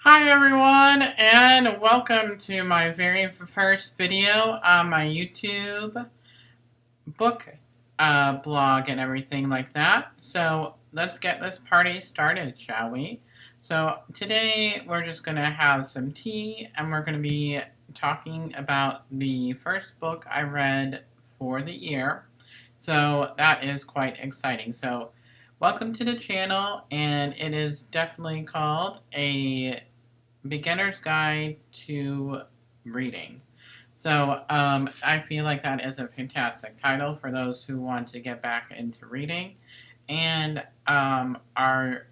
Hi everyone, and welcome to my very first video on my YouTube book blog and everything like that. So let's get this party started, shall we? So today we're just going to have some tea and we're going to be talking about the first book I read for the year. So that is quite exciting. So welcome to the channel, and it is definitely called A Beginner's Guide to Reading. So I feel like that is a fantastic title for those who want to get back into reading and are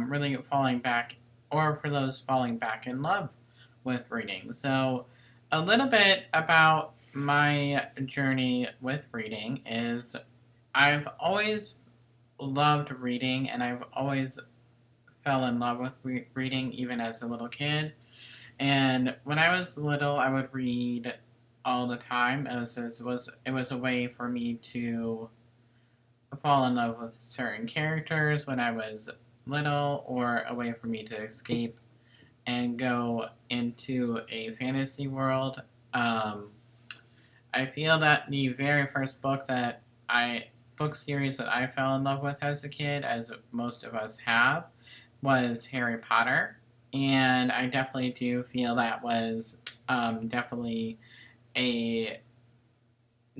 really falling back, or for those falling back in love with reading. So a little bit about my journey with reading is I've always loved reading, and I've always fell in love with reading even as a little kid. And when I was little, I would read all the time. It was a way for me to fall in love with certain characters when I was little, or a way for me to escape and go into a fantasy world. Um, I feel that the very first book series that I fell in love with as a kid, as most of us have, was Harry Potter, and I definitely do feel that was definitely a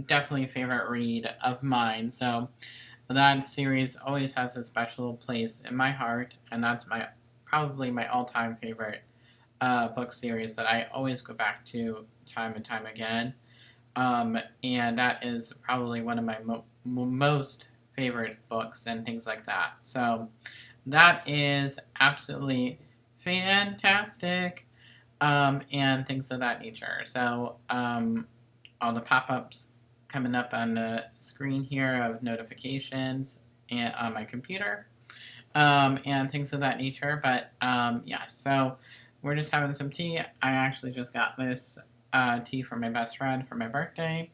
definitely favorite read of mine. So that series always has a special place in my heart, and that's my probably my all-time favorite book series that I always go back to time and time again. And that is probably one of my most favorite books and things like that. So that is absolutely fantastic, and things of that nature. So all the pop-ups coming up on the screen here of notifications and on my computer, and things of that nature. But yeah, so we're just having some tea. I actually just got this tea from my best friend for my birthday,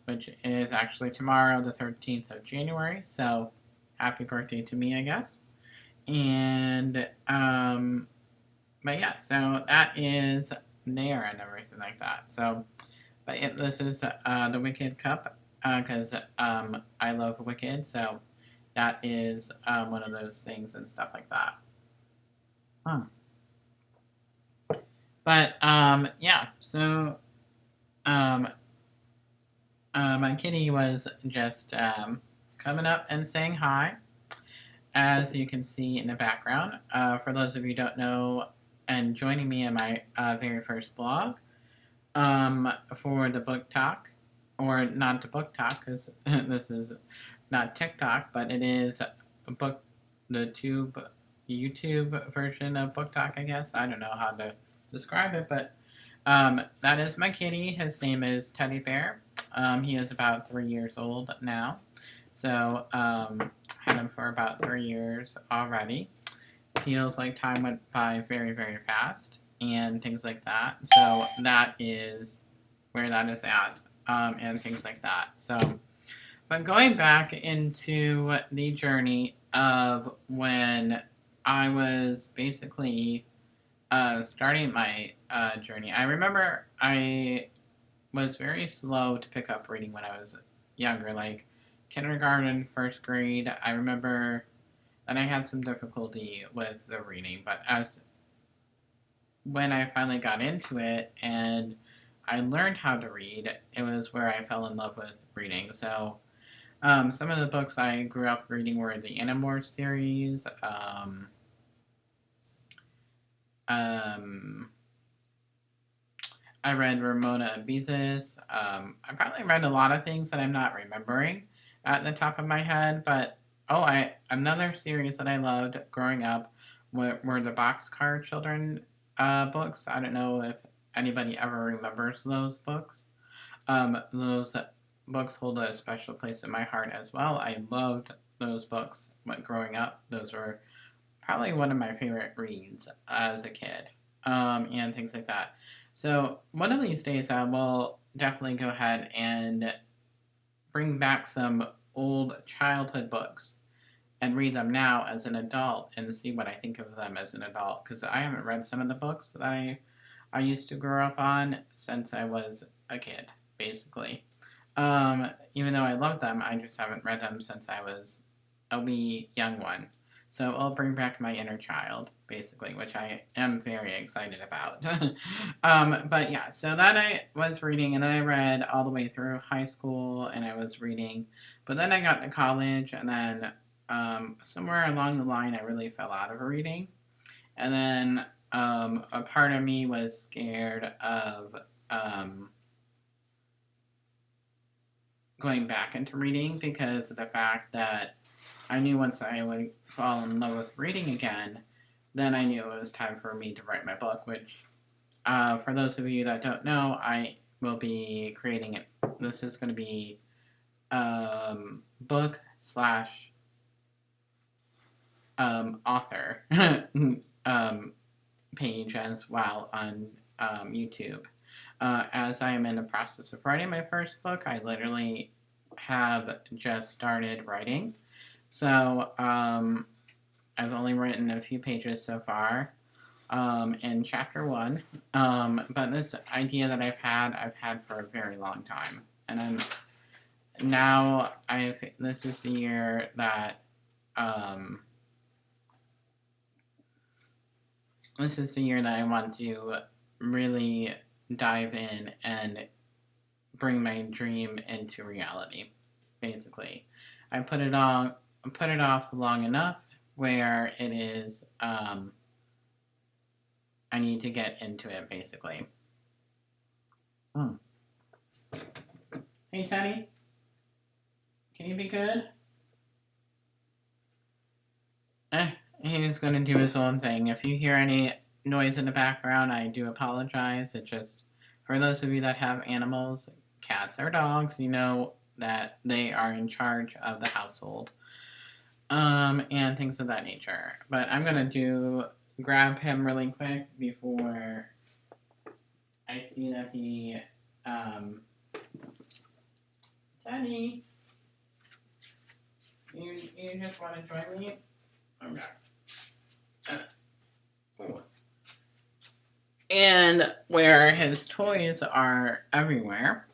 which is actually tomorrow, the 13th of January. So happy birthday to me, I guess. And but yeah, so that is there and everything like that. So, but yeah, this is the Wicked Cup, because I love Wicked, so that is one of those things and stuff like that. Huh. But yeah, so um, my kitty was just coming up and saying hi, as you can see in the background. For those of you who don't know, and joining me in my very first blog, for the book talk, or not the book talk, because this is not TikTok, but it is a book, the YouTube version of book talk, I guess. I don't know how to describe it, but that is my kitty. His name is Teddy Bear. He is about 3 years old now. So, had him for about 3 years already. Feels like time went by very, very fast, and things like that. So that is where that is at, and things like that. So, but going back into the journey of when I was basically starting my journey, I remember I was very slow to pick up reading when I was younger, like kindergarten, first grade. I remember and I had some difficulty with the reading, but as when I finally got into it and I learned how to read, it was where I fell in love with reading. So some of the books I grew up reading were the Animorphs series. Um, I read Ramona and Beezus. I probably read a lot of things that I'm not remembering at the top of my head, but I another series that I loved growing up were the Boxcar Children books. I don't know if anybody ever remembers those books. Those books hold a special place in my heart as well. I loved those books when growing up. Those were probably one of my favorite reads as a kid, and things like that. So one of these days, I will definitely go ahead and bring back some old childhood books and read them now as an adult and see what I think of them as an adult, because I haven't read some of the books that I used to grow up on since I was a kid, basically. Even though I love them, I just haven't read them since I was a wee young one. So it'll bring back my inner child, basically, which I am very excited about. But yeah, so then I was reading, and then I read all the way through high school, and I was reading. But then I got to college, and then somewhere along the line, I really fell out of reading. And then a part of me was scared of going back into reading because of the fact that I knew once I would fall in love with reading again, then I knew it was time for me to write my book, which, for those of you that don't know, I will be creating it. This is going to be book slash author page as well on YouTube. As I am in the process of writing my first book, I literally have just started writing. So I've only written a few pages so far in chapter 1. But this idea that I've had for a very long time. And this is the year that I want to really dive in and bring my dream into reality, basically. I put it off long enough where it is I need to get into it, basically. Hey Teddy, can you be good? He's gonna do his own thing. If you hear any noise in the background, I do apologize. It just, for those of you that have animals, cats or dogs, you know that they are in charge of the household. And things of that nature. But I'm gonna grab him really quick before I see that he, Teddy, you just want to join me? Okay. And where his toys are everywhere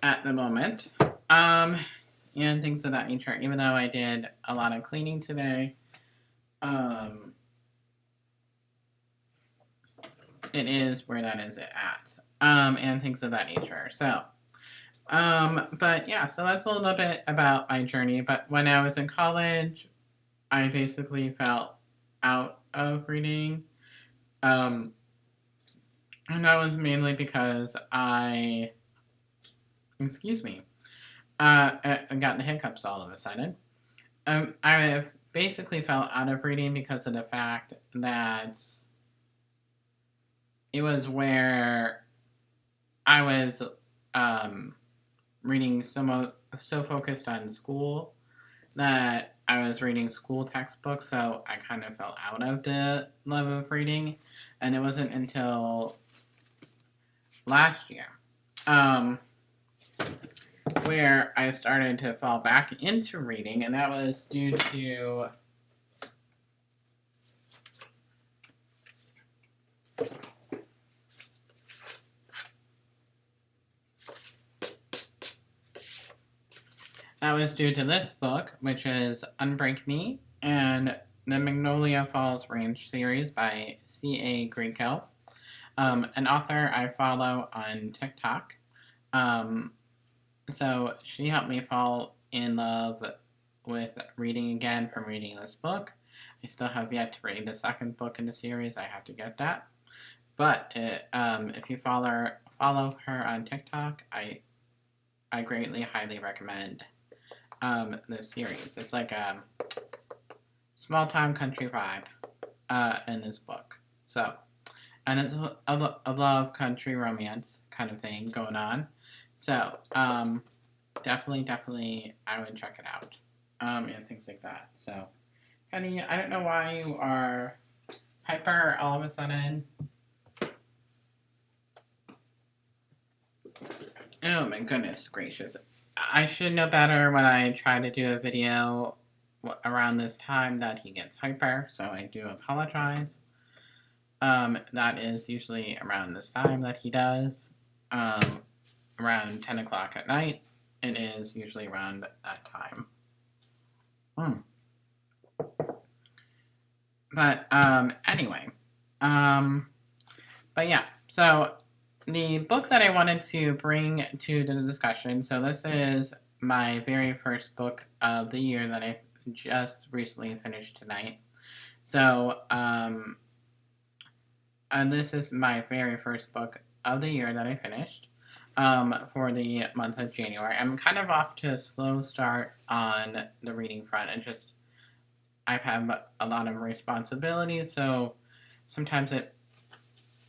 at the moment. And things of that nature. Even though I did a lot of cleaning today, it is where that is at. And things of that nature. So, but yeah, so that's a little bit about my journey. But when I was in college, I basically felt out of reading. And that was mainly because I got the hiccups all of a sudden. I basically fell out of reading because of the fact that it was where I was reading so focused on school that I was reading school textbooks, so I kind of fell out of the love of reading, and it wasn't until last year where I started to fall back into reading, and that was due to this book, which is Unbreak Me, and the Magnolia Falls Ranch series by C.A. Greenkill, an author I follow on TikTok. So she helped me fall in love with reading again from reading this book. I still have yet to read the second book in the series. I have to get that. But if you follow her on TikTok, I greatly, highly recommend this series. It's like a small town country vibe in this book. So, and it's a love country romance kind of thing going on. So, definitely, I would check it out. And things like that. So, Kenny, I don't know why you are hyper all of a sudden. Oh my goodness gracious. I should know better when I try to do a video around this time that he gets hyper, so I do apologize. That is usually around this time that he does. Around 10 o'clock at night. It is usually around that time. But, anyway. But yeah, so the book that I wanted to bring to the discussion, so this is my very first book of the year that I just recently finished tonight. So, and this is my very first book of the year that I finished for the month of January. I'm kind of off to a slow start on the reading front. I've had a lot of responsibilities, so sometimes it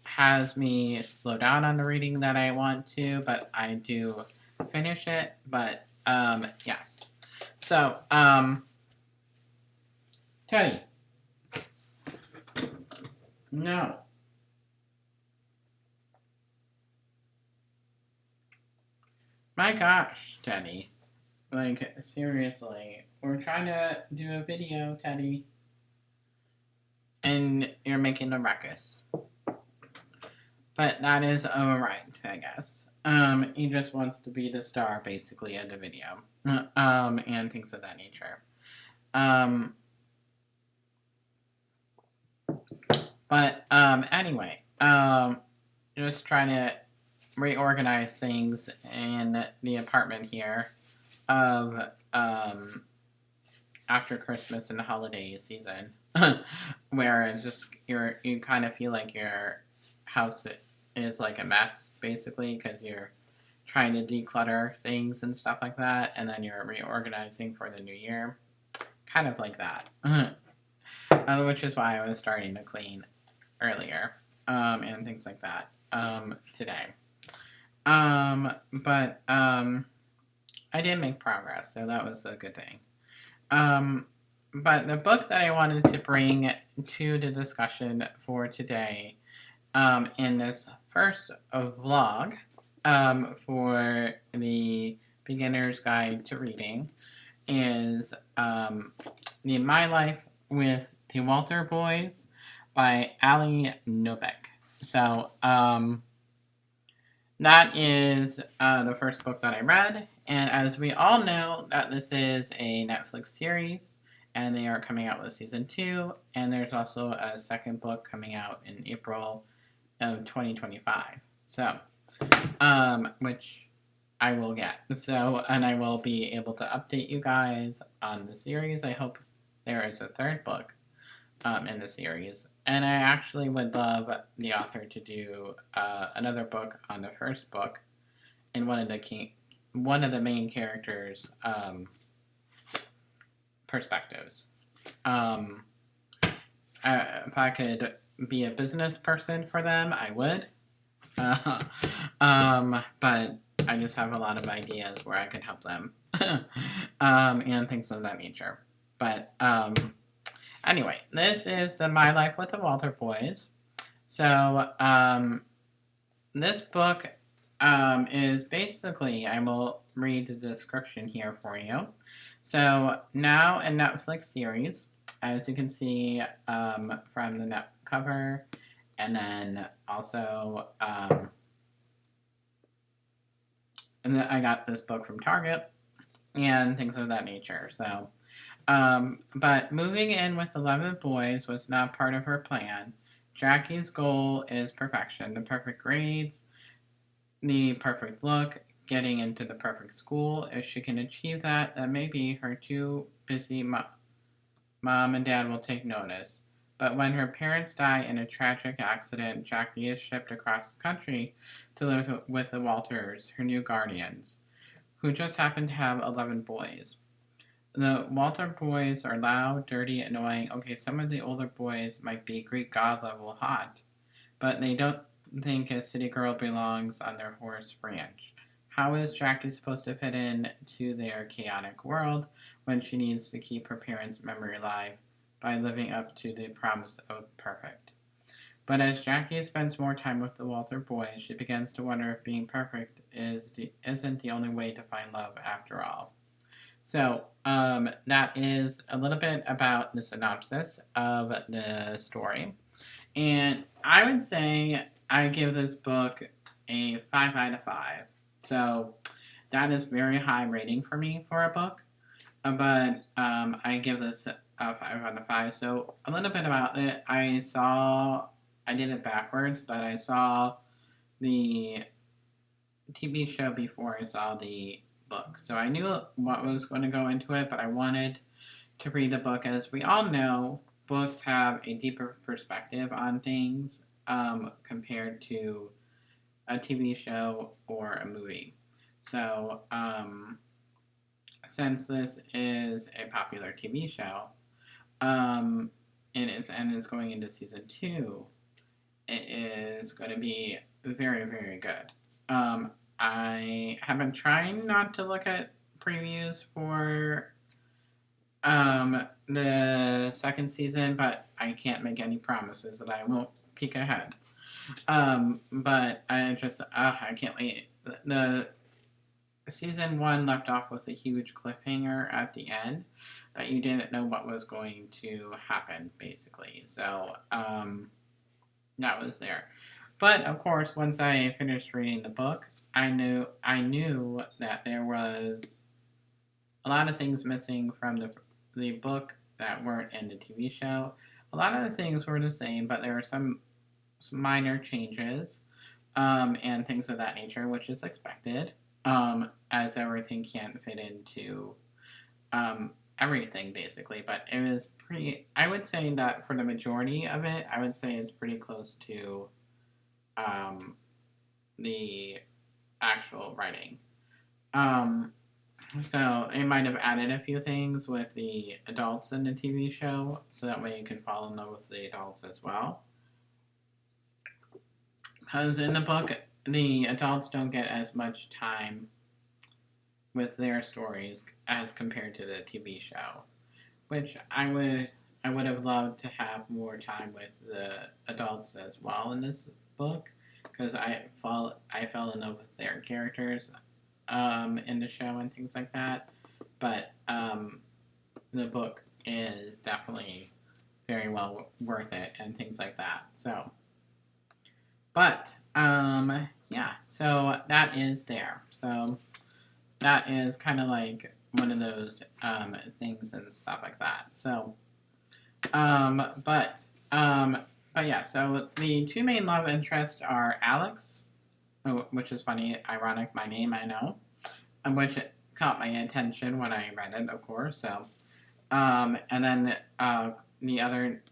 has me slow down on the reading that I want to, but I do finish it. But yes. So, Teddy. No. My gosh, Teddy. Like, seriously. We're trying to do a video, Teddy. And you're making a ruckus. But that is alright, I guess. He just wants to be the star, basically, of the video. And things of that nature. But, anyway. Just trying to reorganize things in the apartment here of after Christmas and the holiday season, where it's just you kind of feel like your house is like a mess basically because you're trying to declutter things and stuff like that, and then you're reorganizing for the new year, kind of like that, which is why I was starting to clean earlier and things like that today. But I did make progress, so that was a good thing. But the book that I wanted to bring to the discussion for today, in this first vlog, for the Beginner's Guide to Reading, is the My Life with the Walter Boys by Ali Novick. So, that is the first book that I read, and as we all know, that this is a Netflix series, and they are coming out with season 2, and there's also a second book coming out in April of 2025. So, which I will get. So, and I will be able to update you guys on the series. I hope there is a third book in the series. And I actually would love the author to do another book on the first book and one of the main characters' perspectives. If I could be a business person for them, I would. But I just have a lot of ideas where I could help them and things of that nature. But anyway, this is the My Life with the Walter Boys. So, this book is basically, I will read the description here for you. So, now a Netflix series, as you can see from the net cover, and then also, and then I got this book from Target, and things of that nature. So, but moving in with 11 boys was not part of her plan. Jackie's goal is perfection, the perfect grades, the perfect look, getting into the perfect school. If she can achieve that, then maybe her too busy mom and dad will take notice. But when her parents die in a tragic accident, Jackie is shipped across the country to live with the Walters, her new guardians, who just happen to have 11 boys. The Walter boys are loud, dirty, annoying. Okay, some of the older boys might be Greek god level hot, but they don't think a city girl belongs on their horse ranch. How is Jackie supposed to fit in to their chaotic world when she needs to keep her parents' memory alive by living up to the promise of perfect? But as Jackie spends more time with the Walter boys, she begins to wonder if being perfect isn't the only way to find love after all. So, that is a little bit about the synopsis of the story. And I would say I give this book a 5 out of 5. So, that is very high rating for me for a book. But I give this a 5 out of 5. So, a little bit about it. I did it backwards, but I saw the TV show before I saw the book. So I knew what was going to go into it, but I wanted to read the book. As we all know, books have a deeper perspective on things compared to a TV show or a movie. So, since this is a popular TV show, um, and it's going into season 2, it is going to be very, very good. I have been trying not to look at previews for the second season, but I can't make any promises that I won't peek ahead. But I can't wait. The season 1 left off with a huge cliffhanger at the end, but you didn't know what was going to happen, basically. So, that was there. But of course, once I finished reading the book, I knew that there was a lot of things missing from the book that weren't in the TV show. A lot of the things were the same, but there were some minor changes and things of that nature, which is expected, as everything can't fit into everything basically. But it was pretty. I would say that for the majority of it, I would say it's pretty close to the actual writing. Um, so it might have added a few things with the adults in the TV show, so that way you can fall in love with the adults as well. Because in the book, the adults don't get as much time with their stories as compared to the TV show, which I would have loved to have more time with the adults as well in this book, because I fell in love with their characters in the show and things like that. But the book is definitely very well worth it and things like that. So, but yeah, so that is there. So that is kind of like one of those things and stuff like that. So, um, but um, but yeah. So the two main love interests are Alex, which is funny, ironic. My name, I know, which caught my attention when I read it, of course. So, and then the other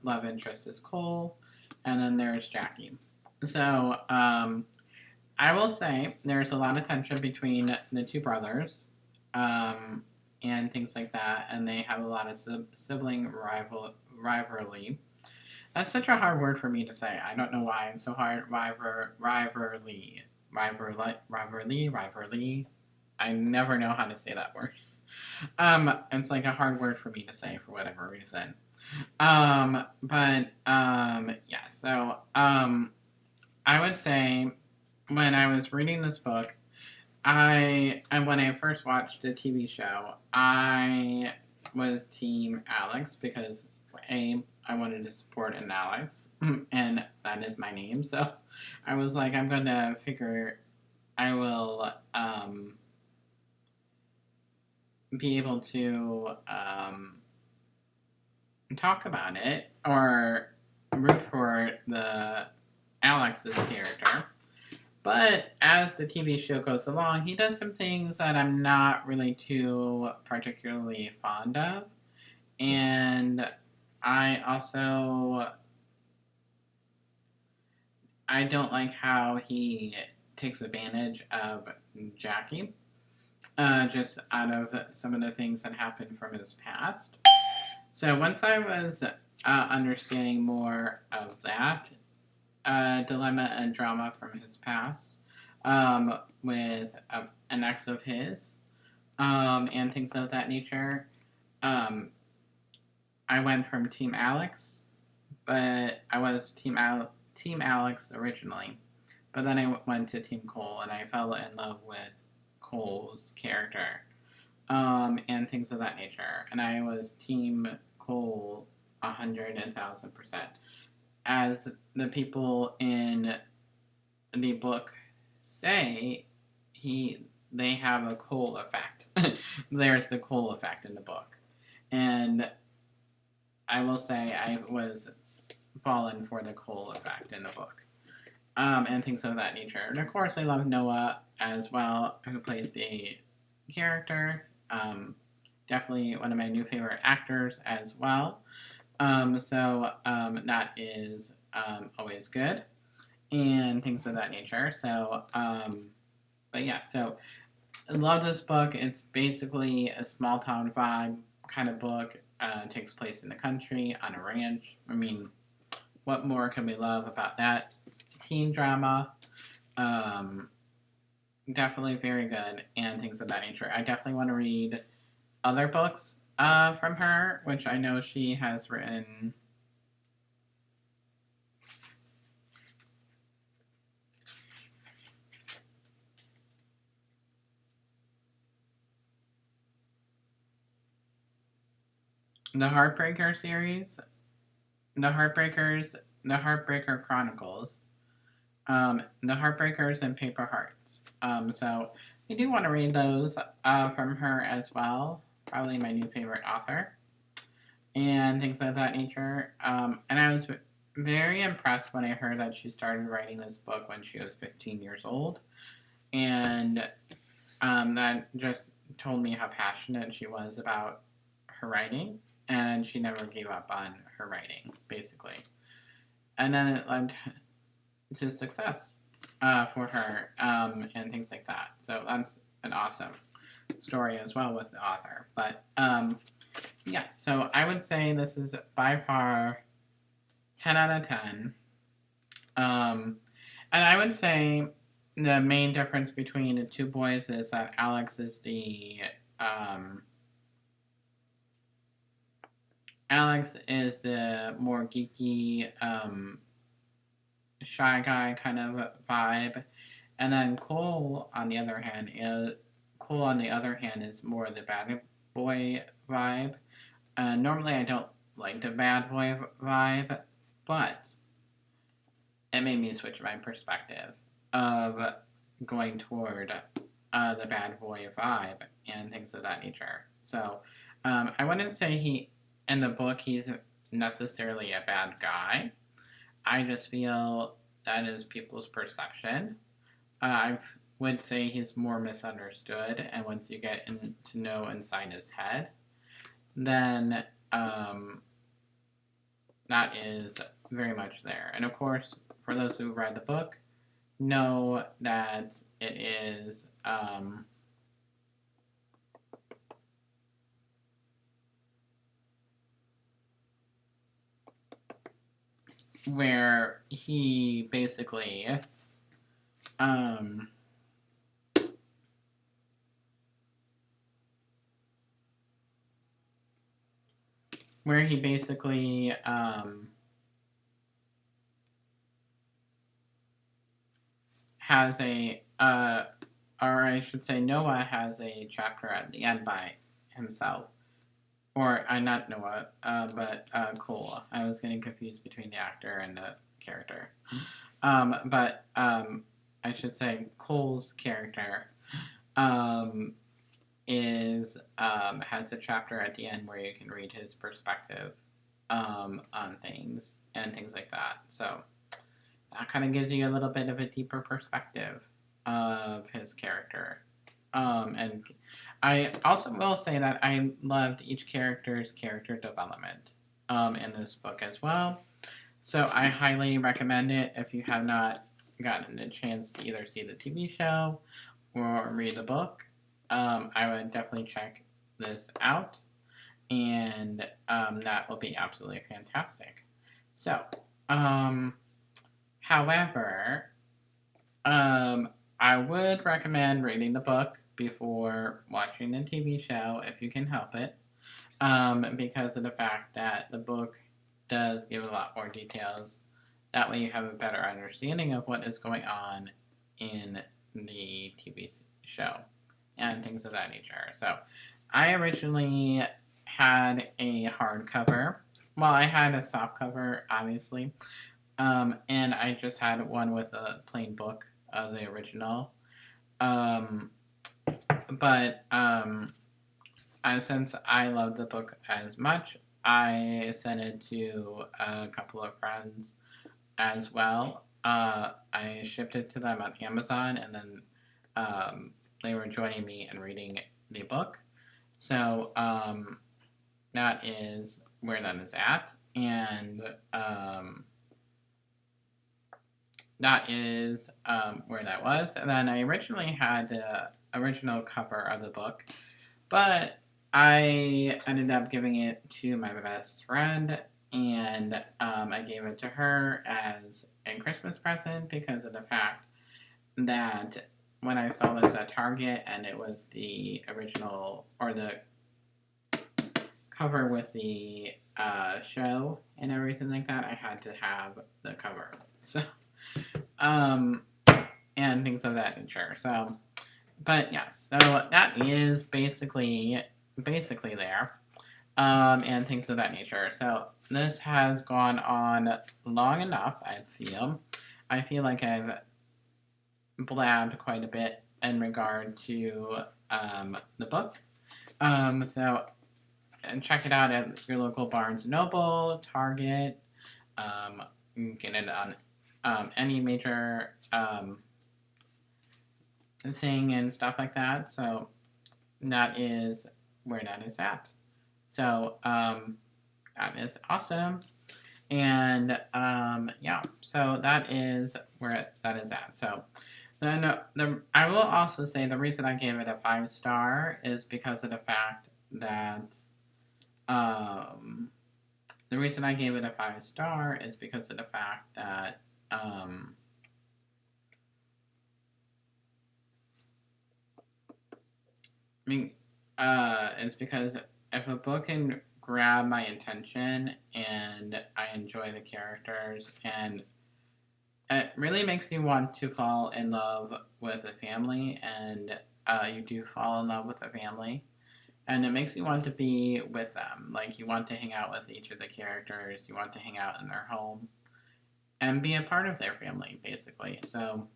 love interest is Cole, and then there's Jackie. So, I will say there's a lot of tension between the two brothers, and things like that, and they have a lot of sibling rivalry. That's such a hard word for me to say. I don't know why it's so hard. Rivalry. I never know how to say that word. It's like a hard word for me to say for whatever reason. But yeah. So I would say when I was reading this book, and when I first watched the TV show, I was Team Alex because I wanted to support an Alex, and that is my name. So I was like, I'm gonna figure I will be able to talk about it or root for the Alex's character. But as the TV show goes along, he does some things that I'm not really too particularly fond of. And I also I don't like how he takes advantage of Jackie, just out of some of the things that happened from his past. So once I was understanding more of that dilemma and drama from his past, with an ex of his, and things of that nature, um, I went from Team Alex, but I was Team Alex originally, but then I went to Team Cole, and I fell in love with Cole's character and things of that nature. And I was Team Cole 100,000%. As the people in the book say, they have a Cole effect. There's the Cole effect in the book. And I will say I was fallen for the Cole effect in the book. And things of that nature. And of course, I love Noah as well, who plays the character. Definitely one of my new favorite actors as well. That is always good, and things of that nature. But yeah, so I love this book. It's basically a small town vibe kind of book. Takes place in the country on a ranch. I mean, what more can we love about that? Teen drama. Definitely very good, and things of that nature. I definitely want to read other books from her, which I know she has written. The Heartbreaker series, the Heartbreaker Chronicles, the Heartbreakers, and Paper Hearts. So I do want to read those from her as well. Probably my new favorite author, and things of that nature. And I was very impressed when I heard that she started writing this book when she was 15 years old, and that just told me how passionate she was about her writing, and she never gave up on her writing, basically. And then it led to success for her, and things like that. So that's an awesome story as well with the author. But yeah, so I would say this is by far 10 out of 10. And I would say the main difference between the two boys is that Alex is the more geeky, shy guy kind of vibe, and then Cole on the other hand is more the bad boy vibe. Normally I don't like the bad boy vibe, but it made me switch my perspective of going toward the bad boy vibe and things of that nature. So I wouldn't say in the book he's necessarily a bad guy. I just feel that is people's perception. I would say he's more misunderstood, and once you get to know inside his head, then that is very much there. And of course, for those who read the book, know that it is where he basically has a or I should say Noah has a chapter at the end by himself. Or not Noah, but Cole. I was getting confused between the actor and the character. But I should say Cole's character has a chapter at the end where you can read his perspective on things and things like that. So that kind of gives you a little bit of a deeper perspective of his character. And I also will say that I loved each character's character development in this book as well. So I highly recommend it if you have not gotten a chance to either see the TV show or read the book. I would definitely check this out, and that will be absolutely fantastic. So, however, I would recommend reading the book before watching the TV show if you can help it, because of the fact that the book does give a lot more details. That way you have a better understanding of what is going on in the TV show and things of that nature. So I originally had a hardcover. Well, I had a soft cover, obviously. And I just had one with a plain book of the original. Um, but since I love the book as much, I sent it to a couple of friends as well. I shipped it to them on Amazon, and then they were joining me in reading the book. So that is where that is at, and that is where that was. And then I originally had the original cover of the book, but I ended up giving it to my best friend, and I gave it to her as a Christmas present because of the fact that when I saw this at Target and it was the original or the cover with the show and everything like that, I had to have the cover. So, um, and things of that nature. So, but yes, so that is basically there, and things of that nature. So this has gone on long enough. I feel like I've blabbed quite a bit in regard to the book. So and check it out at your local Barnes and Noble, Target. You can get it on any major thing and stuff like that. So that is where that is at. So that is awesome. And yeah, so that is where that is at. So then I will also say the reason I gave it a 5-star is because of the fact that the reason I gave it a 5-star is because of the fact that I mean, it's because if a book can grab my attention and I enjoy the characters, and it really makes me want to fall in love with a family, and you do fall in love with a family, and it makes you want to be with them. Like, you want to hang out with each of the characters, you want to hang out in their home, and be a part of their family, basically. So,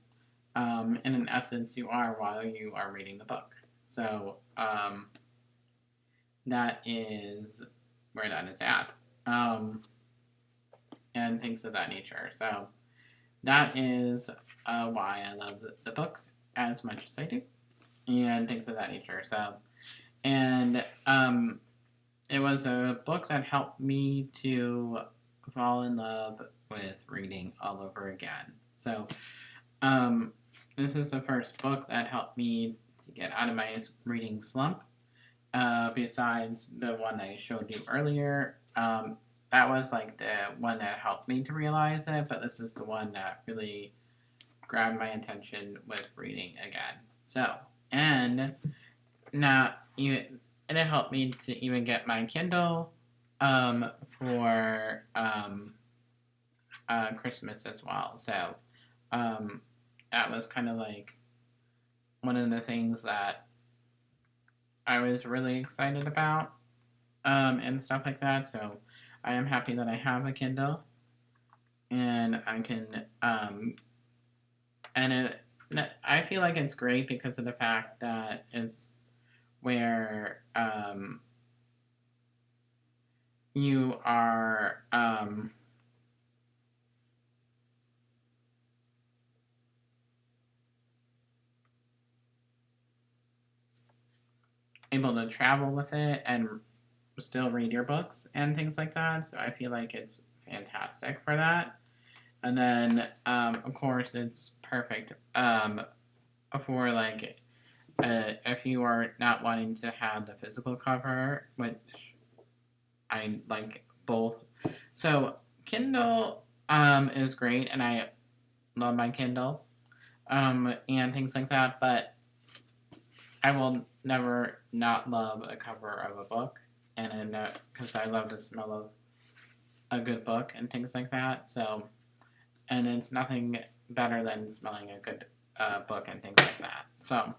in an essence, you are while you are reading the book. So, that is where that is at. And things of that nature. So, that is why I love the book as much as I do, and things of that nature. So, and it was a book that helped me to fall in love with reading all over again. So, this is the first book that helped me to get out of my reading slump. Besides the one I showed you earlier, that was like the one that helped me to realize it, but this is the one that really grabbed my attention with reading again. So, and now even and it helped me to even get my Kindle for Christmas as well. So, that was kind of like one of the things that I was really excited about, and stuff like that. So I am happy that I have a Kindle, and I can, and it, I feel like it's great because of the fact that it's where you are able to travel with it and still read your books and things like that. So I feel like it's fantastic for that. And then, of course, it's perfect for like if you are not wanting to have the physical cover, which I like both. So Kindle is great, and I love my Kindle and things like that. But I will never not love a cover of a book, and I know because I love the smell of a good book and things like that. So, and it's nothing better than smelling a good book and things like that. So,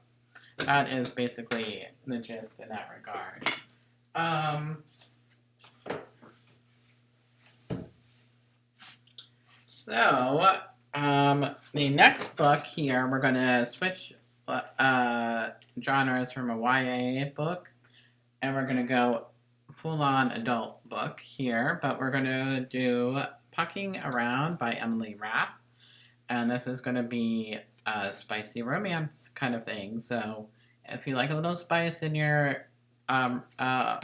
that is basically the gist in that regard. So, the next book here, we're going to switch genres from a YA book, and we're going to go full-on adult book here, but we're going to do Pucking Around by Emily Rapp, and this is going to be a spicy romance kind of thing. So, if you like a little spice in your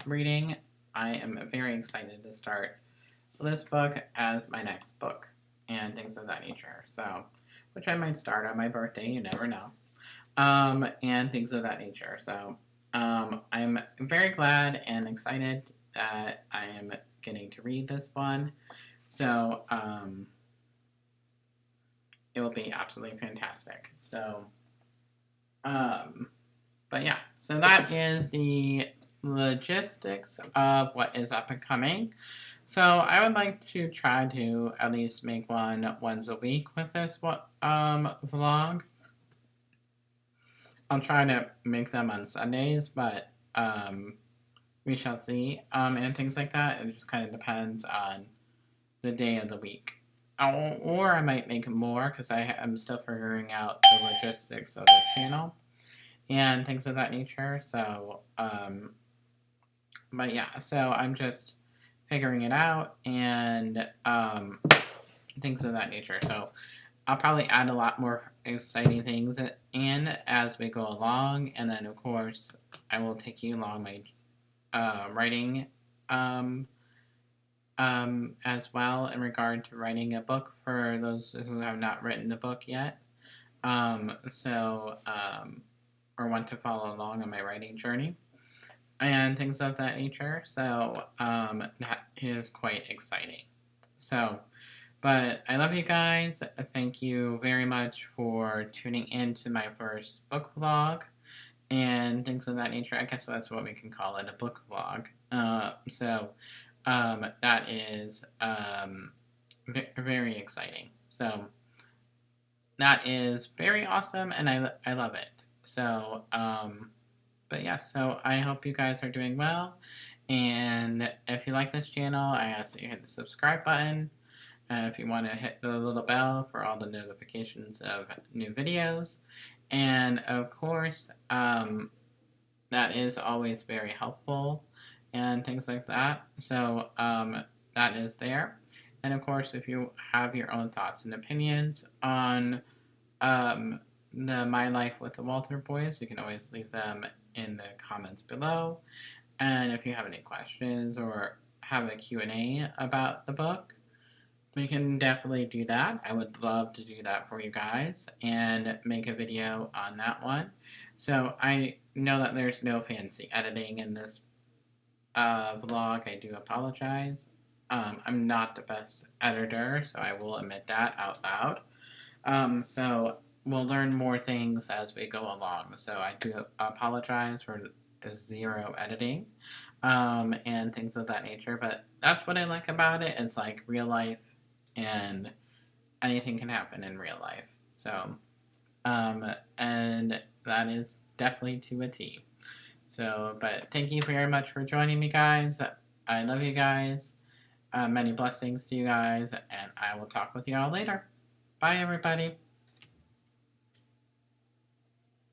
reading, I am very excited to start this book as my next book and things of that nature. So, which I might start on my birthday, you never know. And things of that nature. So, I'm very glad and excited that I am getting to read this one. So, it will be absolutely fantastic. So, but yeah, so that is the logistics of what is up and coming. So I would like to try to at least make one once a week with this vlog. I'll try to make them on Sundays, but we shall see. And things like that. It just kind of depends on the day of the week. Or I might make more because I'm still figuring out the logistics of the channel and things of that nature. So, but yeah, so I'm just figuring it out and things of that nature. So I'll probably add a lot more exciting things in as we go along, and then of course I will take you along my writing as well in regard to writing a book for those who have not written a book yet. Or want to follow along on my writing journey and things of that nature. So that is quite exciting. So, but I love you guys. Thank you very much for tuning in to my first book vlog and things of that nature. I guess that's what we can call it, a book vlog. That is very exciting. So that is very awesome, and I love it. So, but yeah, so I hope you guys are doing well. And if you like this channel, I ask that you hit the subscribe button. If you want to hit the little bell for all the notifications of new videos. And of course, that is always very helpful and things like that. So that is there. And of course, if you have your own thoughts and opinions on My Life with the Walter Boys, you can always leave them in the comments below. And if you have any questions or have a Q&A about the book, we can definitely do that. I would love to do that for you guys and make a video on that one. So I know that there's no fancy editing in this vlog. I do apologize. I'm not the best editor, so I will admit that out loud. So we'll learn more things as we go along. So I do apologize for zero editing and things of that nature. But that's what I like about it. It's like real life, and anything can happen in real life. So, and that is definitely to a T. So, but thank you very much for joining me, guys. I love you guys. Many blessings to you guys, and I will talk with you all later. Bye, everybody.